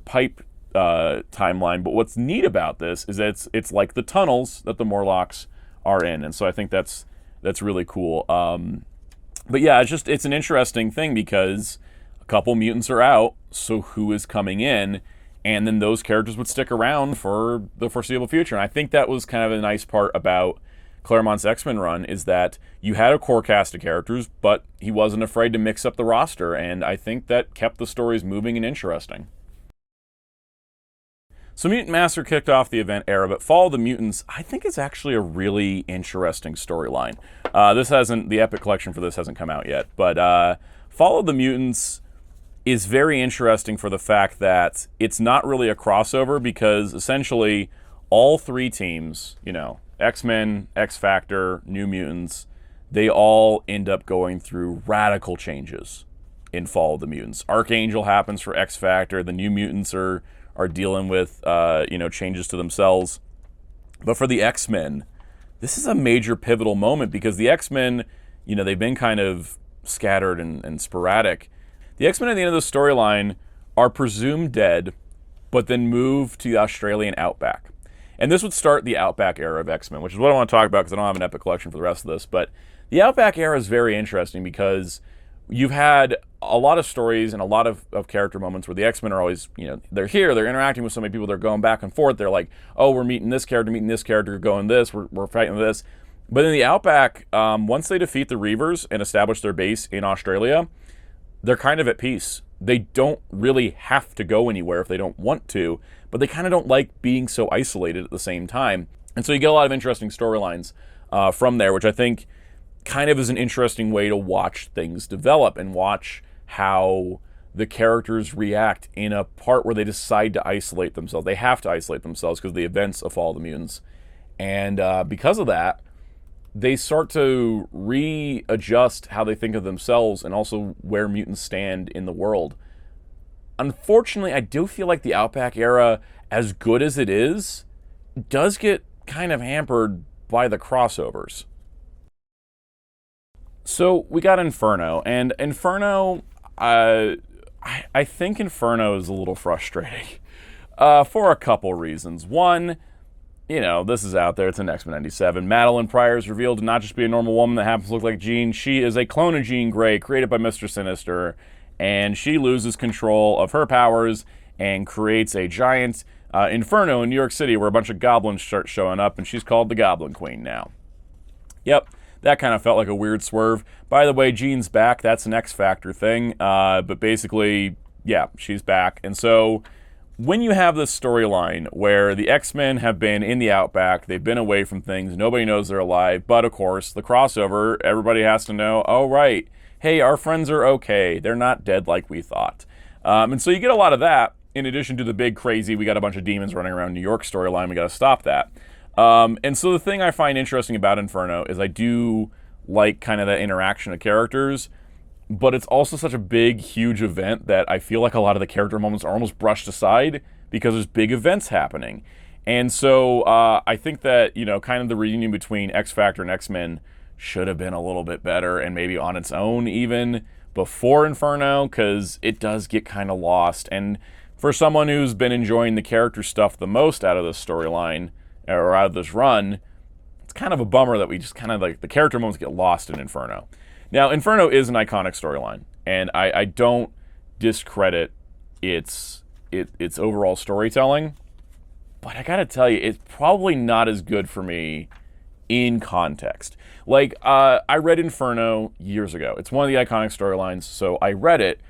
pipe timeline, but what's neat about this is that it's like the tunnels that the Morlocks are in, and so I think that's really cool. But yeah, it's an interesting thing because a couple mutants are out, so who is coming in? And then those characters would stick around for the foreseeable future. And I think that was kind of a nice part about Claremont's X-Men run, is that you had a core cast of characters, but he wasn't afraid to mix up the roster. And I think that kept the stories moving and interesting. So Mutant Massacre kicked off the event era, but Fall of the Mutants, I think, is actually a really interesting storyline. The Epic Collection for this hasn't come out yet, but Fall of the Mutants is very interesting for the fact that it's not really a crossover, because essentially all three teams, X-Men, X-Factor, New Mutants, they all end up going through radical changes in Fall of the Mutants. Archangel happens for X-Factor. The New Mutants are dealing with, changes to themselves. But for the X-Men, this is a major pivotal moment, because the X-Men, they've been kind of scattered and sporadic. The X-Men at the end of the storyline are presumed dead, but then move to the Australian Outback. And this would start the Outback era of X-Men, which is what I want to talk about, because I don't have an epic collection for the rest of this. But the Outback era is very interesting, because you've had a lot of stories and a lot of character moments where the X-Men are always, they're here, they're interacting with so many people, they're going back and forth, they're like, oh, we're meeting this character, going this, we're fighting this. But in the Outback, once they defeat the Reavers and establish their base in Australia, they're kind of at peace. They don't really have to go anywhere if they don't want to, but they kind of don't like being so isolated at the same time. And so you get a lot of interesting storylines from there, which I think kind of is an interesting way to watch things develop and watch how the characters react in a part where they decide to isolate themselves. They have to isolate themselves because of the events of Fall of the Mutants. And because of that, they start to readjust how they think of themselves and also where mutants stand in the world. Unfortunately, I do feel like the Outback era, as good as it is, does get kind of hampered by the crossovers. So we got Inferno, and Inferno, I think Inferno is a little frustrating for a couple reasons. One, this is out there, it's in X-Men 97. Madeline Pryor is revealed to not just be a normal woman that happens to look like Jean. She is a clone of Jean Grey, created by Mr. Sinister, and she loses control of her powers and creates a giant Inferno in New York City, where a bunch of goblins start showing up, and she's called the Goblin Queen now. Yep. That kind of felt like a weird swerve. By the way, Jean's back. That's an X-Factor thing. But basically, yeah, she's back. And so when you have this storyline where the X-Men have been in the Outback, they've been away from things, nobody knows they're alive, but of course, the crossover, everybody has to know, oh, right, hey, our friends are okay. They're not dead like we thought. And so you get a lot of that, in addition to the big crazy, we got a bunch of demons running around New York storyline, we got to stop that. And so the thing I find interesting about Inferno is I do like kind of that interaction of characters, but it's also such a big, huge event that I feel like a lot of the character moments are almost brushed aside because there's big events happening. And so I think that, kind of the reunion between X-Factor and X-Men should have been a little bit better, and maybe on its own even before Inferno, because it does get kind of lost. And for someone who's been enjoying the character stuff the most out of this storyline, or out of this run, it's kind of a bummer that we just kind of like the character moments get lost in Inferno. Now, Inferno is an iconic storyline, and I don't discredit its overall storytelling, but I gotta tell you, it's probably not as good for me in context. Like, I read Inferno years ago. It's one of the iconic storylines, so I read it,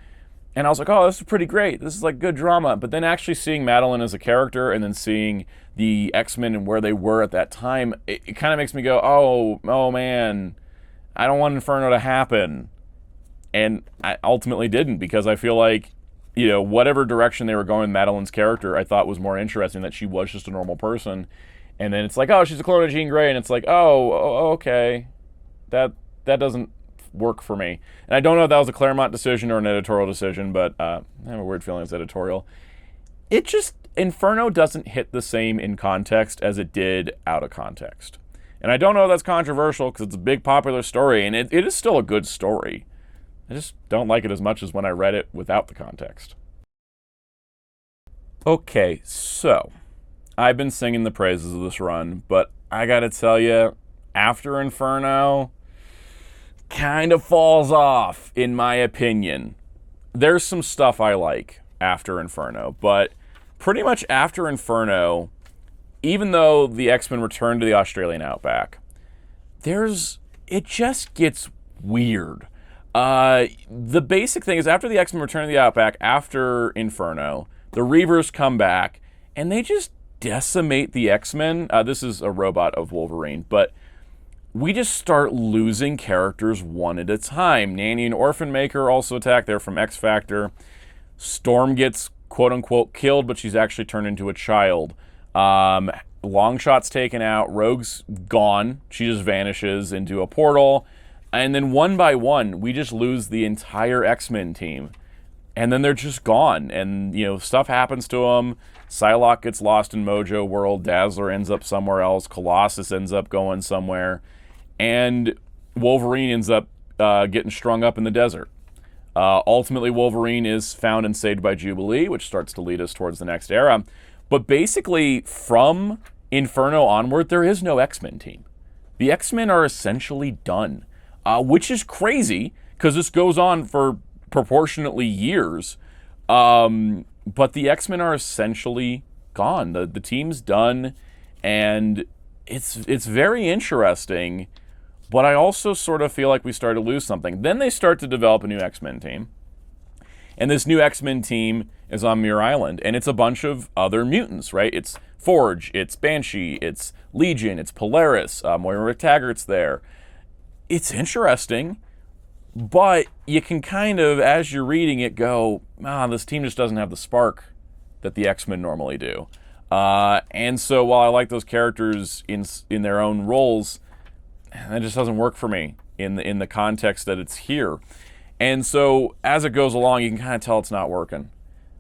and I was like, oh, this is pretty great. This is like good drama. But then actually seeing Madeline as a character and then seeing the X-Men and where they were at that time, it kind of makes me go, oh man, I don't want Inferno to happen. And I ultimately didn't, because I feel like, whatever direction they were going with Madeline's character, I thought was more interesting, that she was just a normal person. And then it's like, oh, she's a clone of Jean Grey, and it's like, oh, okay. That doesn't work for me. And I don't know if that was a Claremont decision or an editorial decision, but I have a weird feeling it's editorial. Inferno doesn't hit the same in context as it did out of context. And I don't know if that's controversial, because it's a big popular story, and it is still a good story. I just don't like it as much as when I read it without the context. Okay, so I've been singing the praises of this run, but I gotta tell you, after Inferno, kind of falls off, in my opinion. There's some stuff I like after Inferno, but pretty much after Inferno, even though the X-Men return to the Australian Outback, it just gets weird. The basic thing is, after the X-Men return to the Outback, after Inferno, the Reavers come back, and they just decimate the X-Men. This is a robot of Wolverine, but we just start losing characters one at a time. Nanny and Orphan Maker also attack. They're from X-Factor. Storm gets quote-unquote killed, but she's actually turned into a child. Longshot's taken out. Rogue's gone. She just vanishes into a portal. And then one by one, we just lose the entire X-Men team. And then they're just gone. And, stuff happens to them. Psylocke gets lost in Mojo World. Dazzler ends up somewhere else. Colossus ends up going somewhere. And Wolverine ends up getting strung up in the desert. Ultimately, Wolverine is found and saved by Jubilee, which starts to lead us towards the next era. But basically, from Inferno onward, there is no X-Men team. The X-Men are essentially done, which is crazy, because this goes on for proportionately years. But the X-Men are essentially gone. The team's done, and it's very interesting. But I also sort of feel like we start to lose something. Then they start to develop a new X-Men team. And this new X-Men team is on Muir Island. And it's a bunch of other mutants, right? It's Forge, it's Banshee, it's Legion, it's Polaris. Moira McTaggart's there. It's interesting. But you can kind of, as you're reading it, go, this team just doesn't have the spark that the X-Men normally do. And so while I like those characters in their own roles, that just doesn't work for me in the context that it's here. And so as it goes along, you can kind of tell it's not working.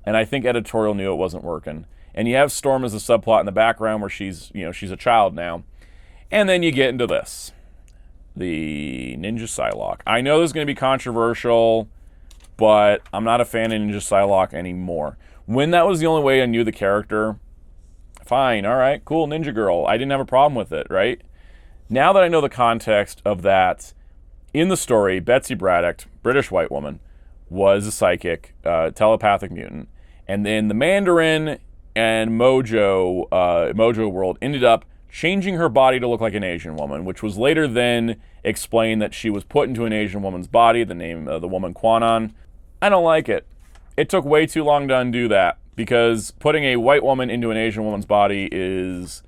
And I think editorial knew it wasn't working. And you have Storm as a subplot in the background where she's a child now. And then you get into this. The Ninja Psylocke. I know this is going to be controversial, but I'm not a fan of Ninja Psylocke anymore. When that was the only way I knew the character, fine, all right, cool, Ninja Girl. I didn't have a problem with it, right? Now that I know the context of that, in the story, Betsy Braddock, British white woman, was a psychic, telepathic mutant. And then the Mandarin and Mojo World ended up changing her body to look like an Asian woman, which was later then explained that she was put into an Asian woman's body, the name of the woman Kwanon. I don't like it. It took way too long to undo that, because putting a white woman into an Asian woman's body is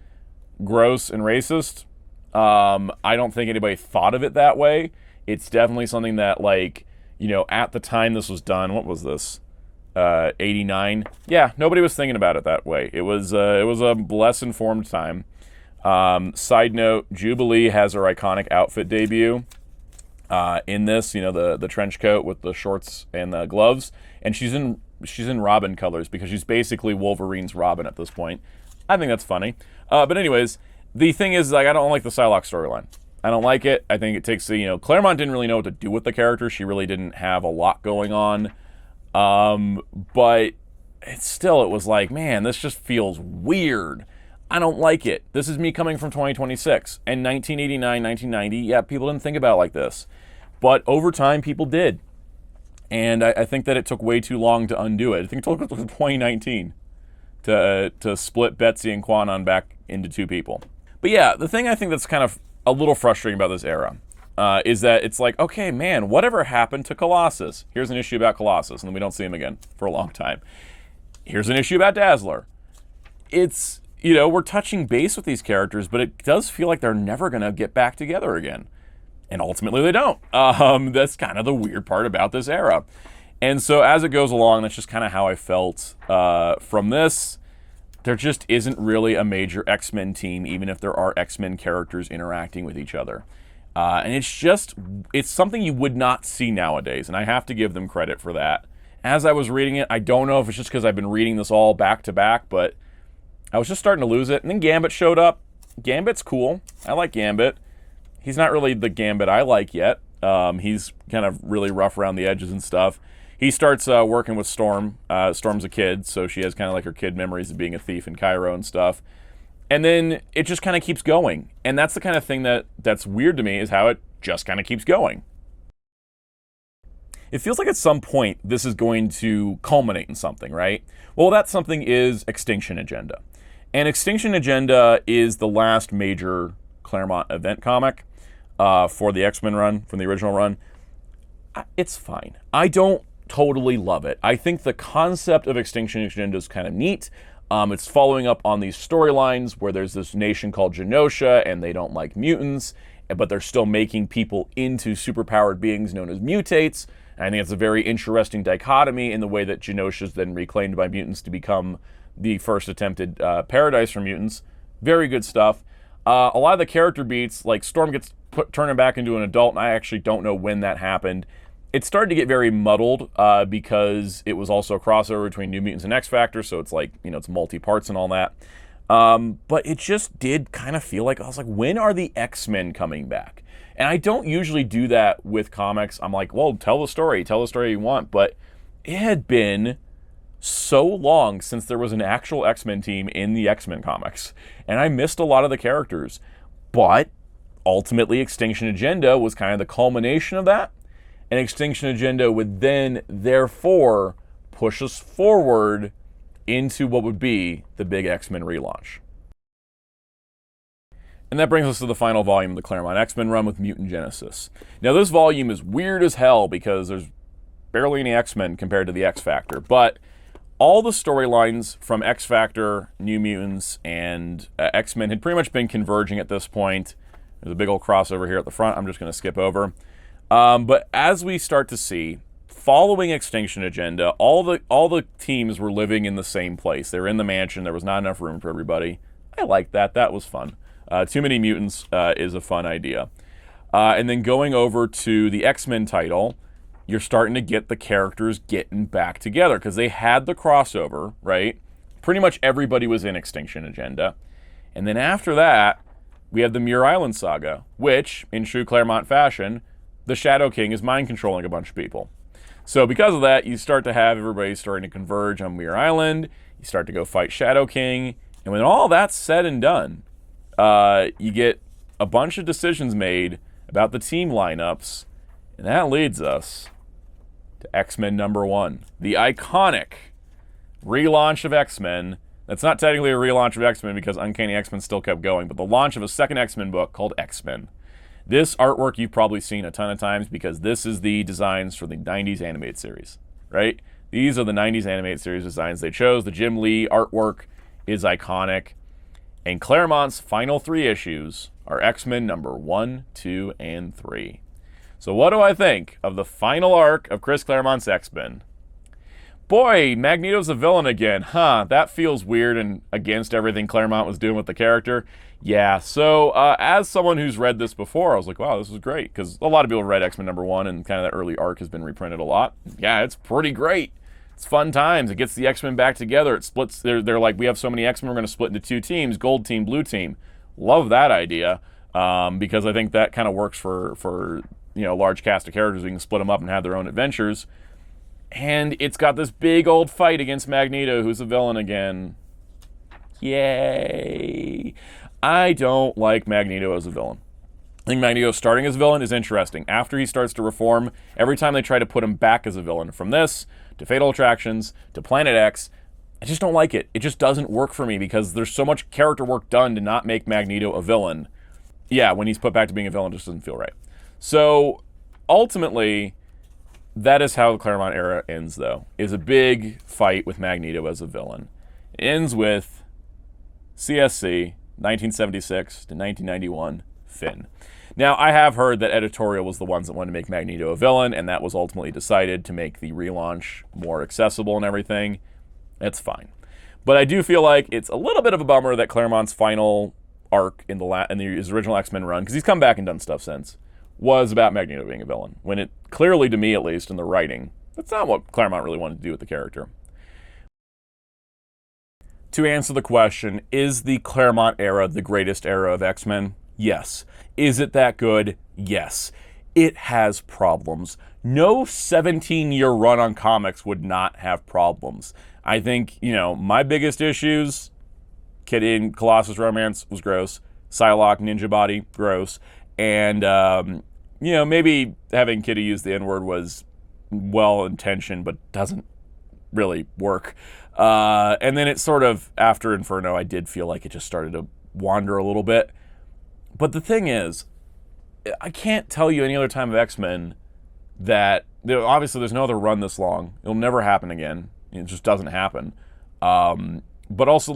gross and racist. I don't think anybody thought of it that way. It's definitely something that, at the time this was done, what was this? 89? Yeah, nobody was thinking about it that way. It was a less informed time. Side note, Jubilee has her iconic outfit debut in this, the trench coat with the shorts and the gloves. And she's in Robin colors, because she's basically Wolverine's Robin at this point. I think that's funny. But anyways, the thing is, I don't like the Psylocke storyline. I don't like it. I think it takes Claremont didn't really know what to do with the character. She really didn't have a lot going on. But it was like, man, this just feels weird. I don't like it. This is me coming from 2026. And 1989, 1990, yeah, people didn't think about it like this. But over time, people did. And I think that it took way too long to undo it. I think it took 2019 to split Betsy and Kwanon back into two people. But yeah, the thing I think that's kind of a little frustrating about this era is that it's like, okay, man, whatever happened to Colossus? Here's an issue about Colossus, and then we don't see him again for a long time. Here's an issue about Dazzler. It's, we're touching base with these characters, but it does feel like they're never going to get back together again. And ultimately they don't. That's kind of the weird part about this era. And so as it goes along, that's just kind of how I felt from this. There just isn't really a major X-Men team, even if there are X-Men characters interacting with each other. And it's something you would not see nowadays, and I have to give them credit for that. As I was reading it, I don't know if it's just because I've been reading this all back to back, but I was just starting to lose it. And then Gambit showed up. Gambit's cool. I like Gambit. He's not really the Gambit I like yet. He's kind of really rough around the edges and stuff. He starts working with Storm. Storm's a kid, so she has kind of like her kid memories of being a thief in Cairo and stuff. And then it just kind of keeps going. And that's the kind of thing that's weird to me, is how it just kind of keeps going. It feels like at some point this is going to culminate in something, right? Well, that something is Extinction Agenda. And Extinction Agenda is the last major Claremont event comic for the X-Men run, from the original run. It's fine. I don't totally love it. I think the concept of Extinction Agenda is kind of neat. It's following up on these storylines where there's this nation called Genosha, and they don't like mutants, but they're still making people into superpowered beings known as mutates. And I think it's a very interesting dichotomy in the way that Genosha is then reclaimed by mutants to become the first attempted paradise for mutants. Very good stuff. A lot of the character beats, like Storm gets turning back into an adult, and I actually don't know when that happened. It started to get very muddled because it was also a crossover between New Mutants and X-Factor, so it's like, it's multi-parts and all that. But it just did kind of feel like, I was like, when are the X-Men coming back? And I don't usually do that with comics. I'm like, well, tell the story you want. But it had been so long since there was an actual X-Men team in the X-Men comics. And I missed a lot of the characters. But ultimately, Extinction Agenda was kind of the culmination of that. And Extinction Agenda would then, therefore, push us forward into what would be the big X-Men relaunch. And that brings us to the final volume of the Claremont X-Men run with Mutant Genesis. Now, this volume is weird as hell because there's barely any X-Men compared to the X-Factor, but all the storylines from X-Factor, New Mutants, and X-Men had pretty much been converging at this point. There's a big old crossover here at the front I'm just going to skip over. But as we start to see, following Extinction Agenda, all the teams were living in the same place. They were in the mansion. There was not enough room for everybody. I liked that. That was fun. Too many mutants is a fun idea. And then going over to the X-Men title, you're starting to get the characters getting back together because they had the crossover, right? Pretty much everybody was in Extinction Agenda. And then after that, we have the Muir Island saga, which, in true Claremont fashion, the Shadow King is mind controlling a bunch of people. So because of that, you start to have everybody starting to converge on Muir Island. You start to go fight Shadow King. And when all that's said and done, you get a bunch of decisions made about the team lineups. And that leads us to X-Men #1, the iconic relaunch of X-Men. That's not technically a relaunch of X-Men because Uncanny X-Men still kept going, but the launch of a second X-Men book called X-Men. This artwork you've probably seen a ton of times because this is the designs for the 90s animated series, right? These are the 90s animated series designs they chose. The Jim Lee artwork is iconic. And Claremont's final 3 issues are X-Men #1, 2, and 3. So what do I think of the final arc of Chris Claremont's X-Men? Boy, Magneto's a villain again. That feels weird and against everything Claremont was doing with the character. Yeah, so as someone who's read this before, I was like, wow, this is great. Because a lot of people read X-Men #1 and kind of that early arc has been reprinted a lot. Yeah, it's pretty great. It's fun times. It gets the X-Men back together. It splits. They're like, we have so many X-Men, we're going to split into 2 teams, gold team, blue team. Love that idea because I think that kind of works for a large cast of characters. We can split them up and have their own adventures. And it's got this big old fight against Magneto, who's a villain again. Yay. I don't like Magneto as a villain. I think Magneto starting as a villain is interesting. After he starts to reform, every time they try to put him back as a villain, from this to Fatal Attractions to Planet X, I just don't like it. It just doesn't work for me because there's so much character work done to not make Magneto a villain. Yeah, when he's put back to being a villain, it just doesn't feel right. So, ultimately, that is how the Claremont era ends, though, is a big fight with Magneto as a villain. It ends with CSC, 1976 to 1991, Finn. Now, I have heard that editorial was the ones that wanted to make Magneto a villain, and that was ultimately decided to make the relaunch more accessible and everything. It's fine. But I do feel like it's a little bit of a bummer that Claremont's final arc in his original X-Men run, because he's come back and done stuff since, was about Magneto being a villain. When it clearly, to me at least, in the writing, that's not what Claremont really wanted to do with the character. To answer the question, is the Claremont era the greatest era of X-Men? Yes. Is it that good? Yes. It has problems. No 17-year run on comics would not have problems. I think, my biggest issues, Kid in Colossus Romance was gross. Psylocke, Ninja Body, gross. And, maybe having Kitty use the N-word was well-intentioned, but doesn't really work. And then it sort of, after Inferno, I did feel like it just started to wander a little bit. But the thing is, I can't tell you any other time of X-Men that, obviously there's no other run this long. It'll never happen again. It just doesn't happen. But also,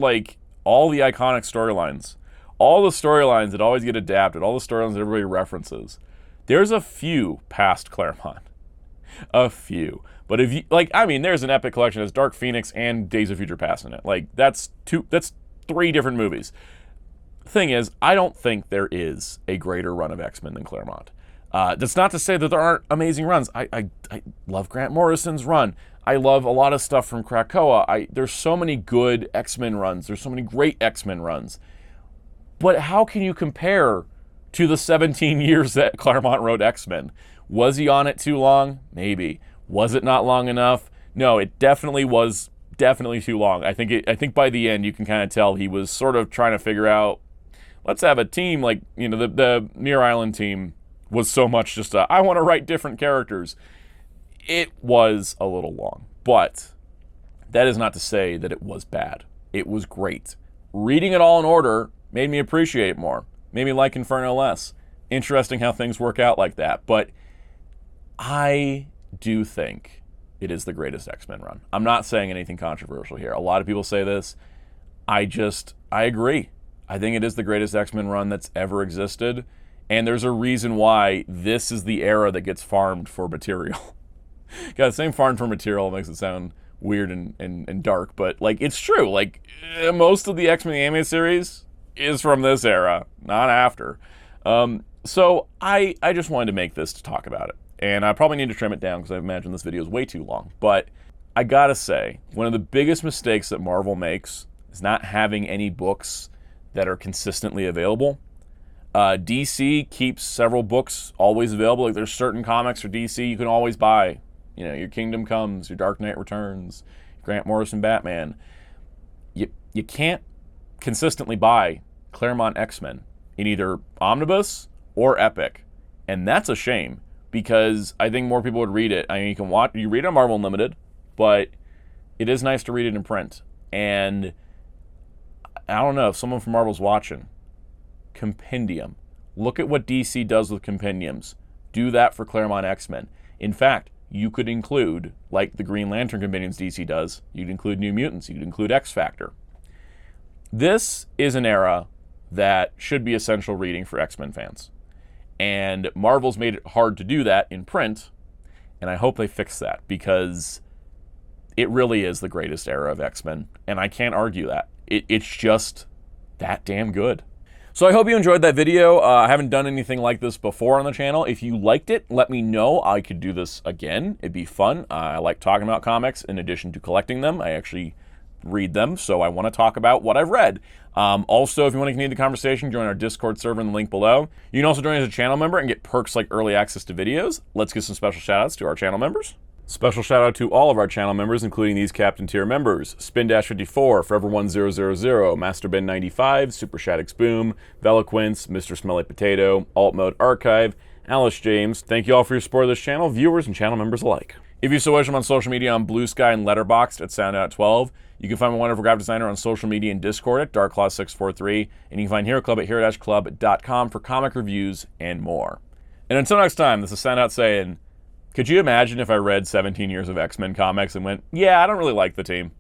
all the iconic storylines, all the storylines that always get adapted, all the storylines that everybody references, there's a few past Claremont. A few. But if you, like, I mean, there's an epic collection that's Dark Phoenix and Days of Future Past in it. Like, that's 3 different movies. Thing is, I don't think there is a greater run of X-Men than Claremont. That's not to say that there aren't amazing runs. I love Grant Morrison's run. I love a lot of stuff from Krakoa. There's so many good X-Men runs. There's so many great X-Men runs. But how can you compare to the 17 years that Claremont wrote X-Men? Was he on it too long? Maybe. Was it not long enough? No, it definitely was too long. I think by the end you can kind of tell he was sort of trying to figure out, let's have a team like, you know, the Muir Island team was so much just I want to write different characters. It was a little long, but that is not to say that it was bad. It was great. Reading it all in order made me appreciate it more. Made me like Inferno less. Interesting how things work out like that. But I do think it is the greatest X-Men run. I'm not saying anything controversial here. A lot of people say this. I agree. I think it is the greatest X-Men run that's ever existed. And there's a reason why this is the era that gets farmed for material. God, saying farmed for material makes it sound weird and dark, but like it's true. Like most of the X-Men animated series is from this era, not after. So I just wanted to make this to talk about it. And I probably need to trim it down because I imagine this video is way too long. But I gotta say, one of the biggest mistakes that Marvel makes is not having any books that are consistently available. DC keeps several books always available. Like there's certain comics for DC you can always buy. You know, your Kingdom Comes, your Dark Knight Returns, Grant Morrison Batman. You can't consistently buy Claremont X-Men in either Omnibus or Epic. And that's a shame because I think more people would read it. I mean, you read it on Marvel Unlimited, but it is nice to read it in print. And I don't know if someone from Marvel's watching. Compendium. Look at what DC does with compendiums. Do that for Claremont X-Men. In fact, you could include, like the Green Lantern compendiums DC does, you'd include New Mutants, you'd include X-Factor. This is an era that should be essential reading for X-Men fans. And Marvel's made it hard to do that in print, and I hope they fix that because it really is the greatest era of X-Men, and I can't argue that. It's just that damn good. So I hope you enjoyed that video. I haven't done anything like this before on the channel. If you liked it, let me know. I could do this again. It'd be fun. I like talking about comics in addition to collecting them. I actually read them, so I want to talk about what I've read. Also, if you want to continue the conversation, join our Discord server in the link below. You can also join as a channel member and get perks like early access to videos. Let's give some special shout-outs to our channel members. Special shout out to all of our channel members, including these Captain Tier members: Spin-54, Forever1000, Master Ben 95, Super Shaddix Boom, Veloquence, Mr. Smelly Potato, Alt Mode Archive, Alice James. Thank you all for your support of this channel, viewers and channel members alike. If you so wish, I'm on social media on Blue Sky and Letterboxd at Soundout12. You can find my wonderful graphic designer on social media and Discord at DarkClaw643, and you can find Hero Club at hero-club.com for comic reviews and more. And until next time, this is Soundout saying, could you imagine if I read 17 years of X-Men comics and went, yeah, I don't really like the team?